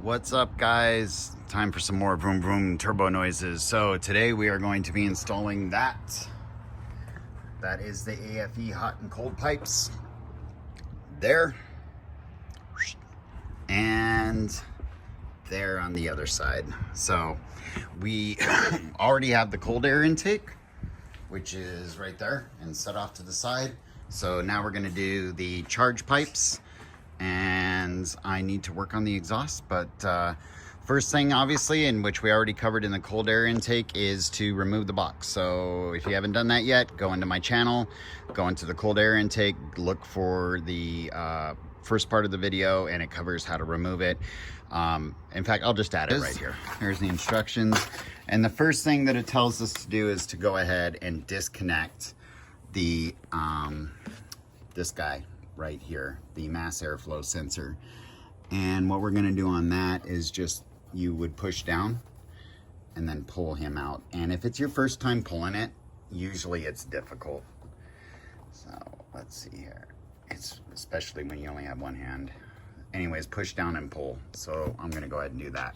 What's up, guys? Time for some more vroom vroom turbo noises. So today we are going to be installing that. That is the aFe hot and cold pipes. There. And there on the other side. So we already have the cold air intake, which is right there and set off to the side. So now we're gonna do the charge pipes, and I need to work on the exhaust. But first thing, obviously, in which we already covered in the cold air intake, is to remove the box. So if you haven't done that yet, go into my channel, go into the cold air intake, look for the first part of the video, and it covers how to remove it. In fact, I'll just add it right here. Here's the instructions. And the first thing that it tells us to do is to go ahead and disconnect the this guy right here, the mass airflow sensor. And what we're gonna do on that is just, you would push down and then pull him out. And if it's your first time pulling it, usually it's difficult. So let's see here. It's especially when you only have one hand. Anyways, push down and pull. So I'm gonna go ahead and do that.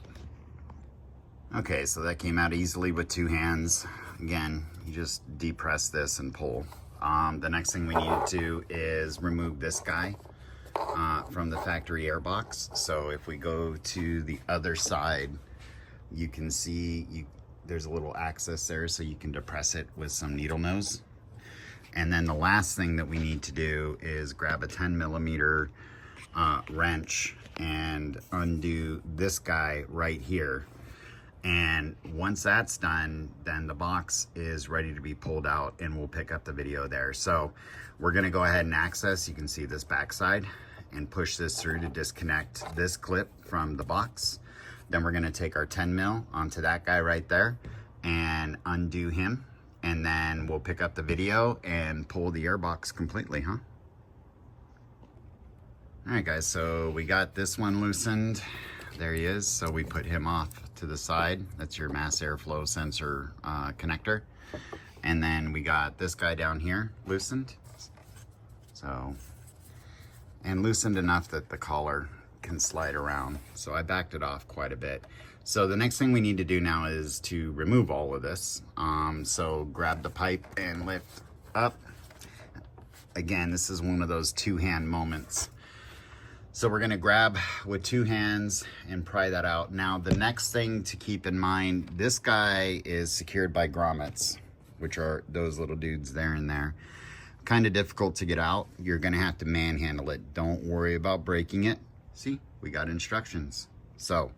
Okay, so that came out easily with two hands. Again, you just depress this and pull. The next thing we need to do is remove this guy from the factory airbox. So if we go to the other side, you can see there's a little access there, so you can depress it with some needle nose. And then the last thing that we need to do is grab a 10mm wrench and undo this guy right here. And once that's done, then the box is ready to be pulled out, and we'll pick up the video there. So we're gonna go ahead and access, you can see this backside, and push this through to disconnect this clip from the box. Then we're gonna take our 10mm onto that guy right there and undo him. And then we'll pick up the video and pull the airbox completely, huh? All right, guys, so we got this one loosened. There he is. So we put him off to the side. That's your mass airflow sensor connector. And then we got this guy down here loosened. So, and loosened enough that the collar can slide around. So I backed it off quite a bit. So the next thing we need to do now is to remove all of this. So grab the pipe and lift up. Again, this is one of those two-hand moments. So we're gonna grab with two hands and pry that out. Now, the next thing to keep in mind, this guy is secured by grommets, which are those little dudes there and there. Kind of difficult to get out. You're gonna have to manhandle it. Don't worry about breaking it. See, we got instructions. So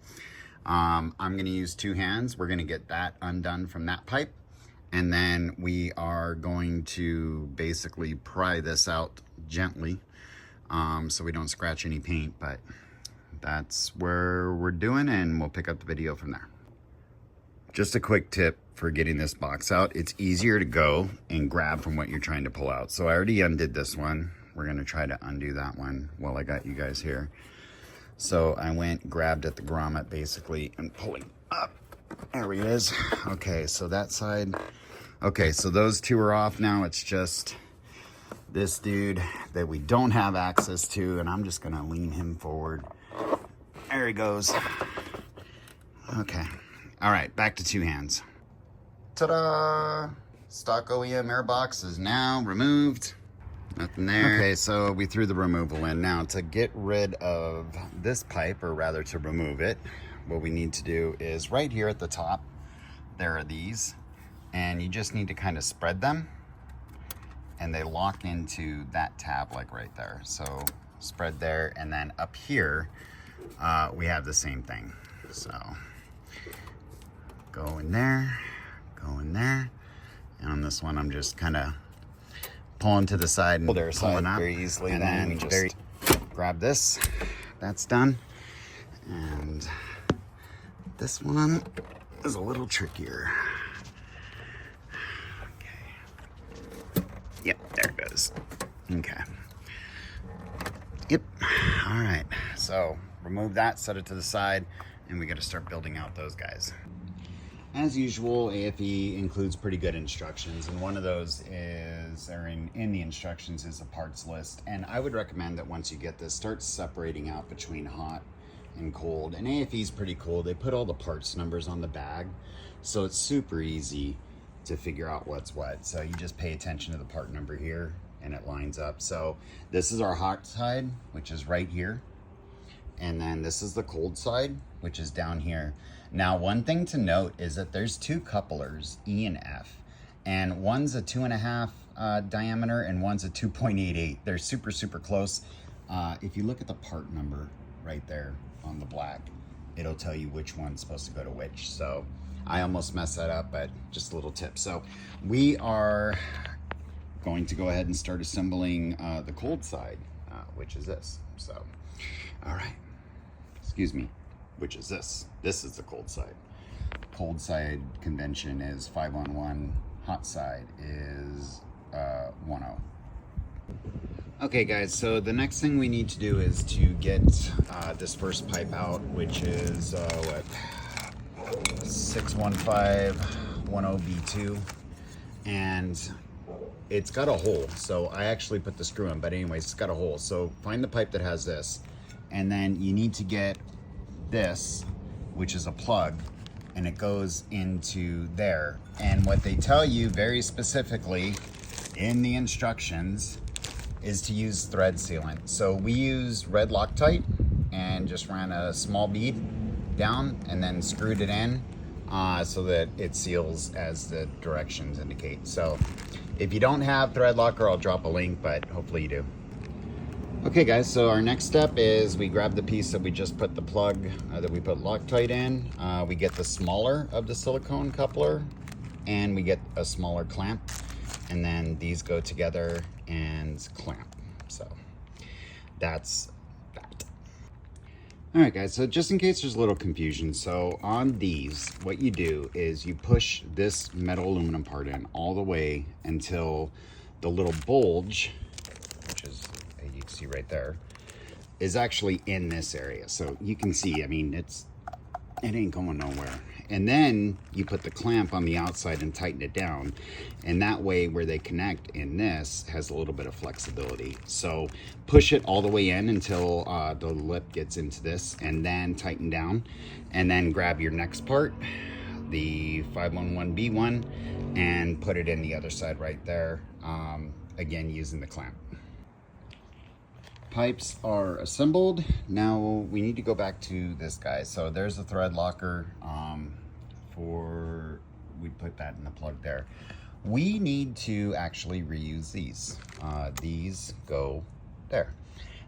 I'm gonna use two hands. We're gonna get that undone from that pipe. And then we are going to basically pry this out gently, so we don't scratch any paint, but that's where we're doing, and we'll pick up the video from there. Just a quick tip for getting this box out. It's easier to go and grab from what you're trying to pull out. So I already undid this one. We're gonna try to undo that one while I got you guys here. So I went, grabbed at the grommet basically, and pulling up. There he is. Okay, so that side. Okay, so those two are off now. It's just this dude that we don't have access to, and I'm just gonna lean him forward. There he goes. Okay, all right, back to two hands. Ta-da! Stock OEM airbox is now removed. Nothing there. Okay, so we threw the removal in. Now, to get rid of this pipe, or rather to remove it, what we need to do is right here at the top, there are these, and you just need to kind of spread them, and they lock into that tab like right there. So spread there, and then up here we have the same thing. So go in there, and on this one I'm just kind of pulling to the side and pulling up very easily, and then we just grab this. That's done. And this one is a little trickier. Yep, there it goes. Okay. Yep. All right. So remove that, set it to the side, and we got to start building out those guys. As usual, aFe includes pretty good instructions, and one of those is, or in the instructions is a parts list. And I would recommend that once you get this, start separating out between hot and cold. And aFe is pretty cool. They put all the parts numbers on the bag, so it's super easy to figure out what's what. So you just pay attention to the part number here and it lines up. So this is our hot side, which is right here. And then this is the cold side, which is down here. Now, one thing to note is that there's two couplers, E and F, and one's a 2.5 diameter and one's a 2.88. They're super, super close. If you look at the part number right there on the black, it'll tell you which one's supposed to go to which. So I almost messed that up, but just a little tip. So we are going to go ahead and start assembling the cold side, which is this. So, all right. Excuse me, which is this. This is the cold side. Cold side convention is 5-on-1. Hot side is 1-0. Okay guys, so the next thing we need to do is to get this first pipe out, which is what, 61510B2, and it's got a hole. So I actually put the screw in, but anyways, it's got a hole. So find the pipe that has this. And then you need to get this, which is a plug, and it goes into there. And what they tell you very specifically in the instructions is to use thread sealant. So we use red Loctite and just ran a small bead down and then screwed it in so that it seals as the directions indicate. So if you don't have thread locker, I'll drop a link, but hopefully you do. Okay guys, so our next step is we grab the piece that we just put the plug that we put Loctite in. We get the smaller of the silicone coupler and we get a smaller clamp, and then these go together and clamp. So that's that. All right guys, so just in case there's a little confusion, so on these, what you do is you push this metal aluminum part in all the way until the little bulge, which is, you can see right there, is actually in this area. So you can see, I mean, it ain't going nowhere. And then you put the clamp on the outside and tighten it down. And that way where they connect in this has a little bit of flexibility. So push it all the way in until the lip gets into this, and then tighten down. And then grab your next part, the 511B1, and put it in the other side right there. Again, using the clamp. Pipes are assembled. Now we need to go back to this guy. So there's the thread locker we put that in the plug there. We need to actually reuse these. These go there.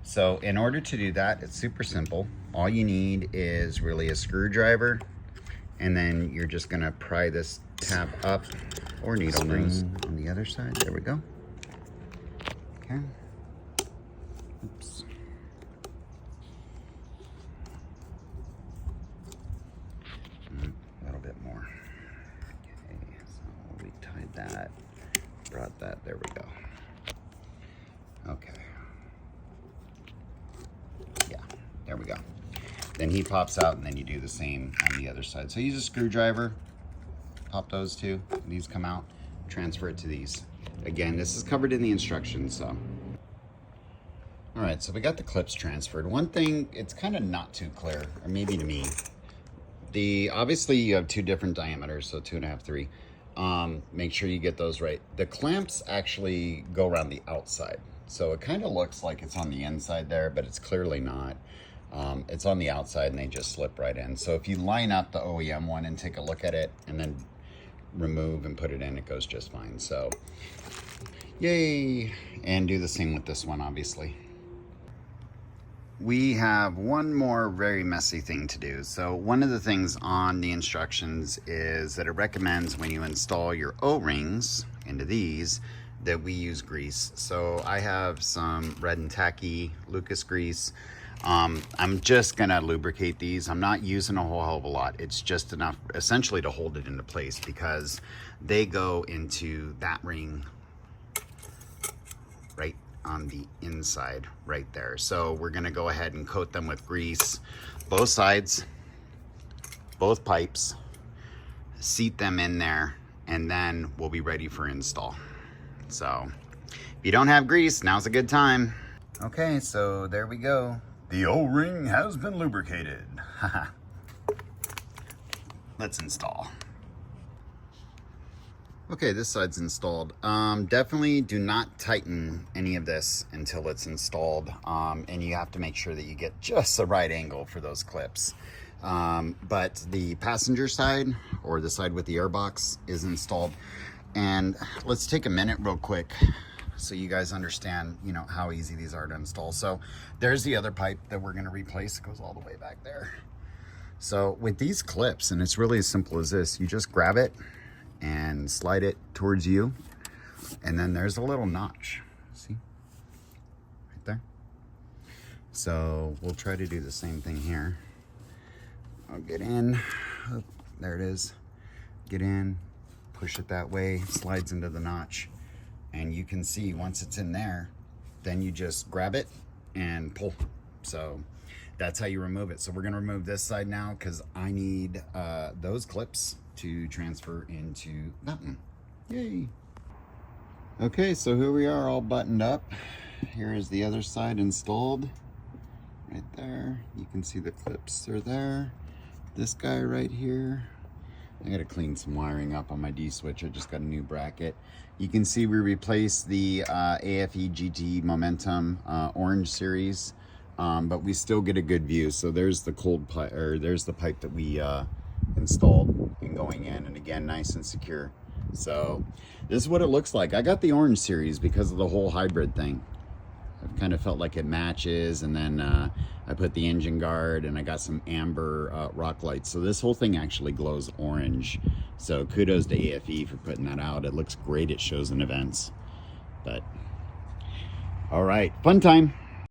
So in order to do that, it's super simple. All you need is really a screwdriver, and then you're just gonna pry this tab up, or needle nose on the other side. There we go. Okay. Oops. A little bit more. Okay, so we tied that, brought that, there we go. Okay. Yeah, there we go. Then he pops out, and then you do the same on the other side. So use a screwdriver, pop those two, these come out, transfer it to these. Again, this is covered in the instructions, so. All right, so we got the clips transferred. One thing, it's kind of not too clear, or maybe to me. Obviously you have two different diameters, so 2.5, 3. Make sure you get those right. The clamps actually go around the outside. So it kind of looks like it's on the inside there, but it's clearly not. It's on the outside and they just slip right in. So if you line up the OEM one and take a look at it and then remove and put it in, it goes just fine. So yay. And do the same with this one, obviously. We have one more very messy thing to do. So one of the things on the instructions is that it recommends when you install your O-rings into these that we use grease. So I have some red and tacky Lucas grease. I'm just gonna lubricate these. I'm not using a whole hell of a lot. It's just enough essentially to hold it into place, because they go into that ring right on the inside right there. So we're gonna go ahead and coat them with grease, both sides, both pipes, seat them in there, and then we'll be ready for install. So if you don't have grease, now's a good time. Okay, so there we go. The O-ring has been lubricated. Let's install. Okay, this side's installed. Definitely do not tighten any of this until it's installed. And you have to make sure that you get just the right angle for those clips. But the passenger side, or the side with the airbox, is installed. And let's take a minute real quick so you guys understand, you know, how easy these are to install. So there's the other pipe that we're gonna replace. It goes all the way back there. So with these clips, and it's really as simple as this, you just grab it and slide it towards you, and then there's a little notch, see, right there. So we'll try to do the same thing here. I'll get in, oh, there it is, get in, push it that way, slides into the notch, and you can see once it's in there, then you just grab it and pull. So that's how you remove it. So we're gonna remove this side now because I need those clips to transfer into that one. Yay. Okay, so here we are all buttoned up. Here is the other side installed. Right there. You can see the clips are there. This guy right here. I gotta clean some wiring up on my D-switch. I just got a new bracket. You can see we replaced the aFe GT Momentum Orange series, but we still get a good view. So there's the cold pipe, or there's the pipe that we installed and going in, and again, nice and secure. So this is what it looks like. I got the orange series because of the whole hybrid thing. I've kind of felt like it matches, and then I put the engine guard, and I got some amber rock lights. So this whole thing actually glows orange. So kudos to aFe for putting that out. It looks great at shows and events. But all right, fun time.